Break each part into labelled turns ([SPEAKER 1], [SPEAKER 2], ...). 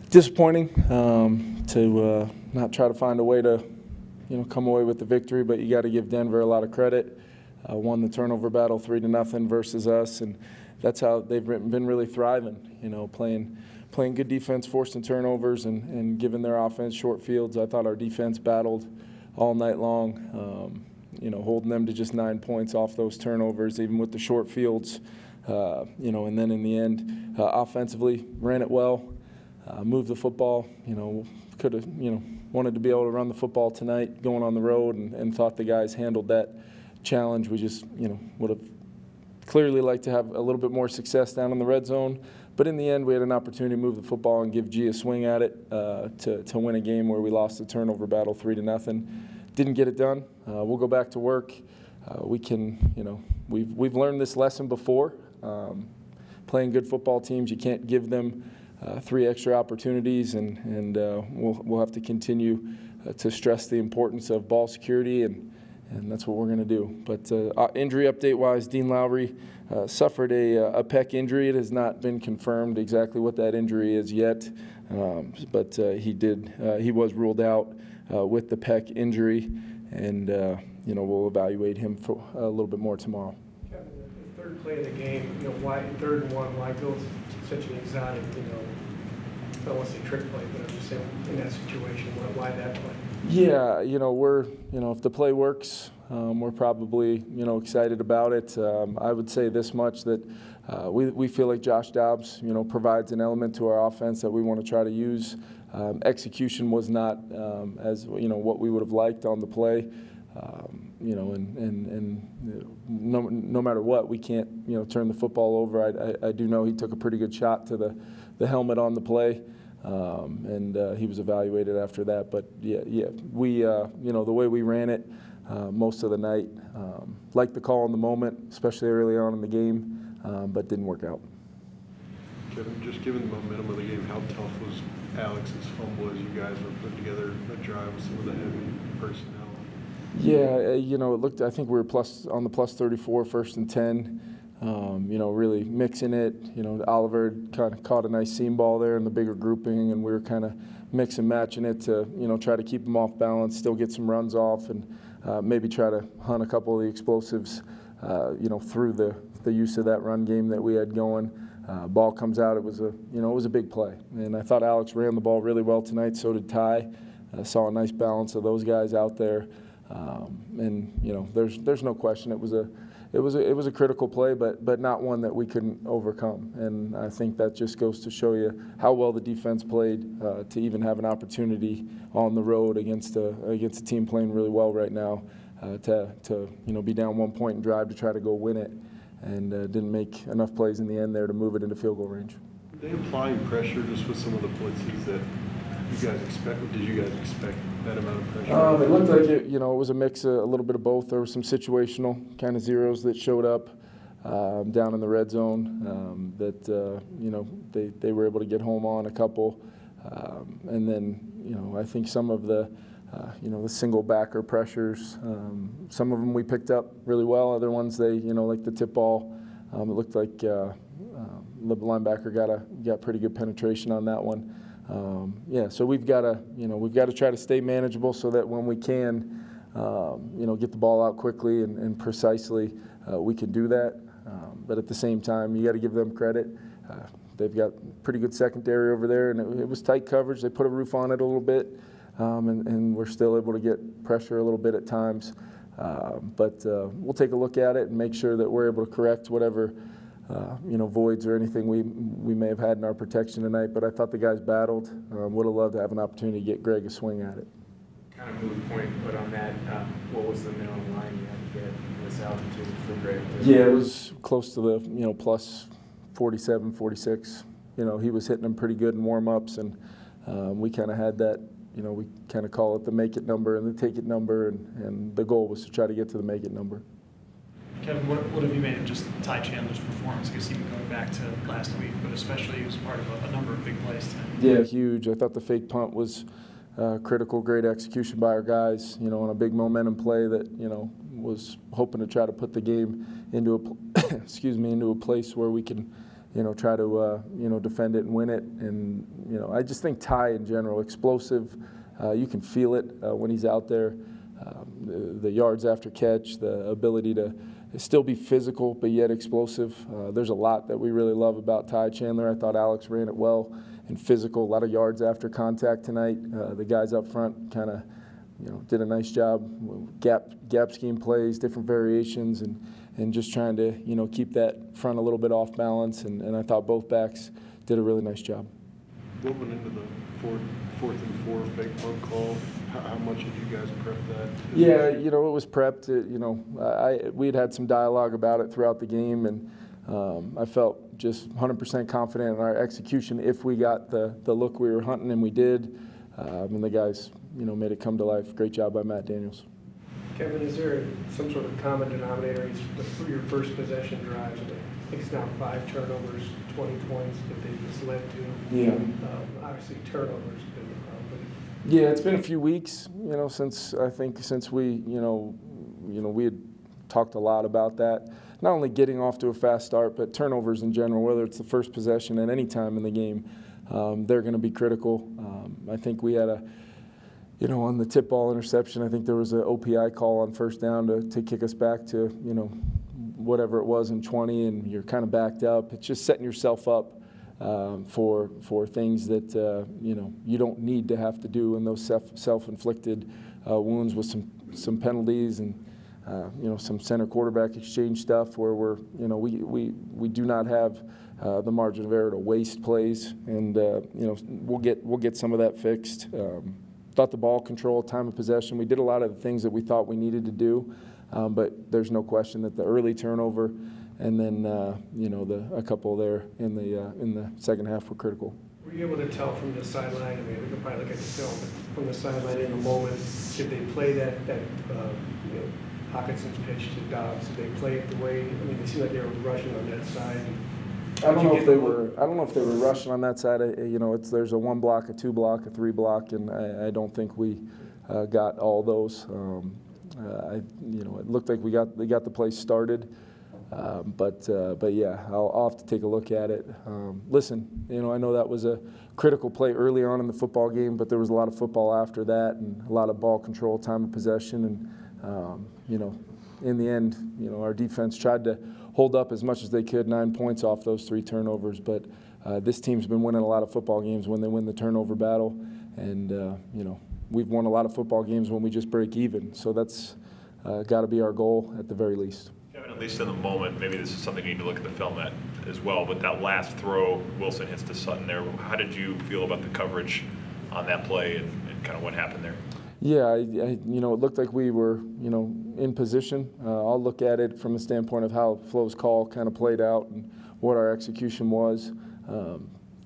[SPEAKER 1] Disappointing to not try to find a way to, come away with the victory, but you got to give Denver a lot of credit. Won the turnover battle 3-0 versus us, and that's how they've been really thriving. Playing good defense, forcing turnovers, and giving their offense short fields. I thought our defense battled all night long. Holding them to just 9 points off those turnovers, even with the short fields. And then in the end, offensively, ran it well. Moved the football, could have, wanted to be able to run the football tonight going on the road and thought the guys handled that challenge. We just, would have clearly liked to have a little bit more success down in the red zone. But in the end, we had an opportunity to move the football and give G a swing at it to win a game where we lost the turnover battle 3-0. Didn't get it done. We'll go back to work. We can, we've learned this lesson before. Playing good football teams, you can't give them 3 extra opportunities, and we'll have to continue to stress the importance of ball security, and that's what we're going to do. But injury update-wise, Dean Lowry suffered a pec injury. It has not been confirmed exactly what that injury is yet, but he was ruled out with the pec injury, and we'll evaluate him for a little bit more tomorrow.
[SPEAKER 2] Kevin, the third play of the game, why 3rd and 1? Why build such an exotic, I don't want to say trick play, but I'm just saying in that situation, why that play?
[SPEAKER 1] Yeah, we're, if the play works, we're probably, excited about it. I would say this much, that we feel like Josh Dobbs, provides an element to our offense that we want to try to use. Execution was not as, what we would have liked on the play. No matter what, we can't, turn the football over. I do know he took a pretty good shot to the helmet on the play, and he was evaluated after that. But we, the way we ran it most of the night, liked the call in the moment, especially early on in the game, but didn't work out.
[SPEAKER 3] Kevin, just given the momentum of the game, how tough was Alex's fumble as you guys were putting together a drive with some of the heavy personnel?
[SPEAKER 1] Yeah, it looked, I think we were on the plus 34, 1st and 10, really mixing it. Oliver kind of caught a nice seam ball there in the bigger grouping, and we were kind of mix and matching it to, try to keep them off balance, still get some runs off, and maybe try to hunt a couple of the explosives, through the use of that run game that we had going. Ball comes out, it was a big play. And I thought Alex ran the ball really well tonight, so did Ty. I saw a nice balance of those guys out there. There's no question it was a critical play, but not one that we couldn't overcome. And I think that just goes to show you how well the defense played to even have an opportunity on the road against a team playing really well right now to be down 1 point and drive to try to go win it, and didn't make enough plays in the end there to move it into field goal range.
[SPEAKER 3] Were they applying pressure just with some of the blitzes that you guys expect? Did you guys expect that amount of pressure?
[SPEAKER 1] It looked like it was a mix, a little bit of both. There were some situational kind of zeros that showed up down in the red zone that they were able to get home on a couple, and then I think some of the the single backer pressures, some of them we picked up really well. Other ones they like the tip ball. It looked like the linebacker got pretty good penetration on that one. So we've got to try to stay manageable so that when we can, get the ball out quickly and precisely, we can do that. But at the same time, you got to give them credit. They've got pretty good secondary over there, and it was tight coverage. They put a roof on it a little bit, and we're still able to get pressure a little bit at times. But we'll take a look at it and make sure that we're able to correct whatever voids or anything we may have had in our protection tonight. But I thought the guys battled. Would have loved to have an opportunity to get Greg a swing at it.
[SPEAKER 4] Kind of moot point, but on that, what was the minimum line you had to get in this altitude for Greg?
[SPEAKER 1] Yeah, it was close to the plus 47, 46. He was hitting them pretty good in warm-ups, and we kind of had that. We kind of call it the make it number and the take it number, and the goal was to try to get to the make it number.
[SPEAKER 5] Kevin, what have you made of just Ty Chandler's performance? I guess even going back to last week, but especially he was part of a number of big plays tonight.
[SPEAKER 1] Yeah, huge. I thought the fake punt was critical, great execution by our guys, on a big momentum play that, was hoping to try to put the game into a, into a place where we can, try to defend it and win it. And I just think Ty in general, explosive. You can feel it when he's out there. The yards after catch, the ability to still be physical but yet explosive. There's a lot that we really love about Ty Chandler. I thought Alex ran it well and physical. A lot of yards after contact tonight. The guys up front kind of did a nice job. Gap scheme plays, different variations, and just trying to keep that front a little bit off balance. And I thought both backs did a really nice job.
[SPEAKER 3] What went into the fourth and 4 fake punt call? How much did you guys prep that?
[SPEAKER 1] Yeah, it was prepped. We had some dialogue about it throughout the game, and I felt just 100% confident in our execution if we got the look we were hunting, and we did. And the guys, made it come to life. Great job by Matt Daniels.
[SPEAKER 2] Kevin, is there some sort of common denominator for your first possession drives? I think it's now 5 turnovers, 20 points that they just led to.
[SPEAKER 1] Yeah.
[SPEAKER 2] Obviously, turnovers have been the problem.
[SPEAKER 1] Yeah, it's been a few weeks, since we, we had talked a lot about that. Not only getting off to a fast start, but turnovers in general, whether it's the first possession at any time in the game, they're going to be critical. I think we had on the tip ball interception, I think there was an OPI call on first down to kick us back to, whatever it was in 20, and you're kind of backed up. It's just setting yourself up for things that you don't need to have to do in those self-inflicted wounds with some penalties and some center quarterback exchange stuff where we do not have the margin of error to waste plays, and we'll get some of that fixed. Thought the ball control, time of possession, we did a lot of the things that we thought we needed to do, but there's no question that the early turnover and then a couple there in the second half were critical.
[SPEAKER 2] Were you able to tell from the sideline? I mean, we could probably look at the film, but from the sideline in the moment, did they play that Hawkinson's pitch to Dobbs? Did they play it the way? I mean, it seemed like they were rushing on that side.
[SPEAKER 1] I don't know if they were rushing on that side. There's a 1 block, a 2 block, a 3 block, and I don't think we got all those. It looked like we got the play started, but yeah, I'll have to take a look at it. Listen, I know that was a critical play early on in the football game, but there was a lot of football after that and a lot of ball control, time of possession, and in the end, our defense tried to hold up as much as they could, 9 points off those 3 turnovers. But this team's been winning a lot of football games when they win the turnover battle, and we've won a lot of football games when we just break even. So that's got to be our goal at the very least.
[SPEAKER 6] Kevin, at least in the moment, maybe this is something you need to look at the film at as well, but that last throw, Wilson hits to Sutton there. How did you feel about the coverage on that play and kind of what happened there?
[SPEAKER 1] Yeah, it looked like we were, in position. I'll look at it from the standpoint of how Flo's call kind of played out and what our execution was.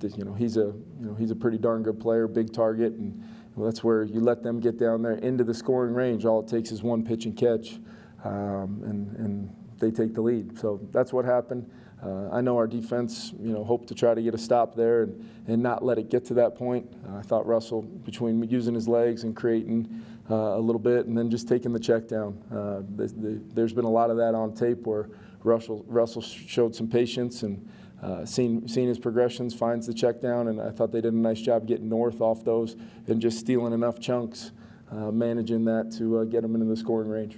[SPEAKER 1] He's a pretty darn good player, big target, and that's where you let them get down there into the scoring range. All it takes is 1 pitch and catch, and they take the lead. So that's what happened. I know our defense, hoped to try to get a stop there and not let it get to that point. I thought Russell, between using his legs and creating a little bit and then just taking the check down, there's been a lot of that on tape where Russell showed some patience and seen his progressions, finds the check down, and I thought they did a nice job getting north off those and just stealing enough chunks, managing that to get them into the scoring range.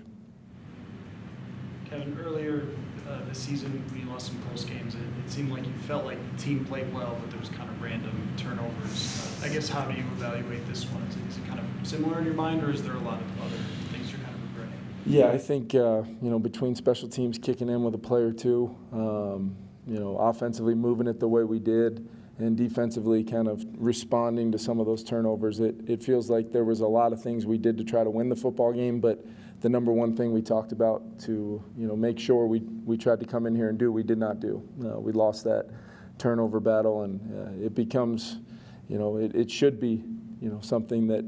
[SPEAKER 5] Kevin, earlier this season, when you lost some close games, it seemed like you felt like the team played well, but there was kind of random turnovers. I guess, how do you evaluate this one? Is it kind of similar in your mind, or is there a lot of other things you're kind of regretting?
[SPEAKER 1] Yeah, I think, between special teams kicking in with a play or two, offensively moving it the way we did, and defensively kind of responding to some of those turnovers, it feels like there was a lot of things we did to try to win the football game, but the number one thing we talked about to make sure we tried to come in here and do, we did not do. We lost that turnover battle, and it becomes, it should be, something that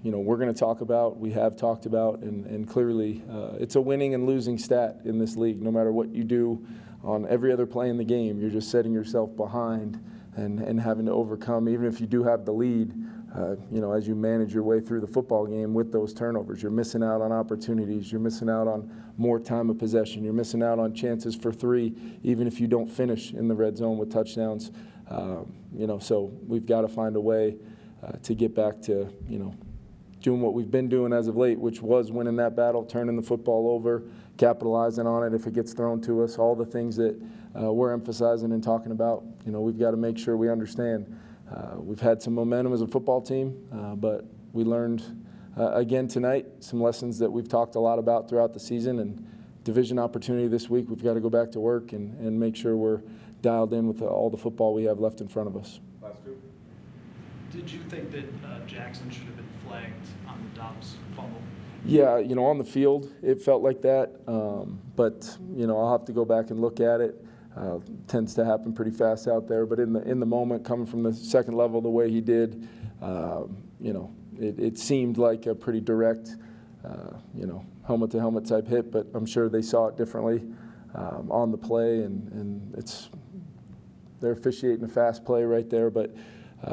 [SPEAKER 1] we're going to talk about, we have talked about, and clearly it's a winning and losing stat in this league. No matter what you do on every other play in the game, you're just setting yourself behind and having to overcome, even if you do have the lead, as you manage your way through the football game with those turnovers. You're missing out on opportunities. You're missing out on more time of possession. You're missing out on chances for 3, even if you don't finish in the red zone with touchdowns. So we've got to find a way to get back to, doing what we've been doing as of late, which was winning that battle, turning the football over, capitalizing on it if it gets thrown to us, all the things that we're emphasizing and talking about. We've got to make sure we understand. We've had some momentum as a football team, but we learned again tonight some lessons that we've talked a lot about throughout the season, and division opportunity this week. We've got to go back to work and make sure we're dialed in with all the football we have left in front of us.
[SPEAKER 5] Did you think that Jackson should have been flagged on the Dobbs fumble?
[SPEAKER 1] Yeah, on the field it felt like that, but I'll have to go back and look at it. Tends to happen pretty fast out there, but in the moment, coming from the second level the way he did, it seemed like a pretty direct, helmet to helmet type hit. But I'm sure they saw it differently on the play, and they're officiating a fast play right there. But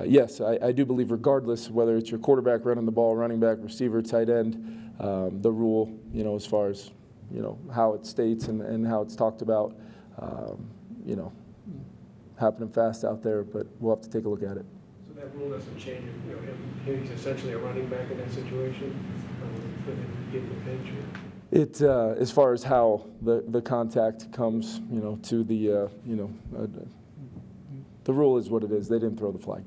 [SPEAKER 1] yes, I do believe, regardless whether it's your quarterback running the ball, running back, receiver, tight end, the rule, as far as how it states and how it's talked about. Happening fast out there, but we'll have to take a look at it.
[SPEAKER 2] So that rule doesn't change, he's essentially a running back in that situation, for him to get the pinch?
[SPEAKER 1] It, as far as how the contact comes, to the, the rule is what it is. They didn't throw the flag.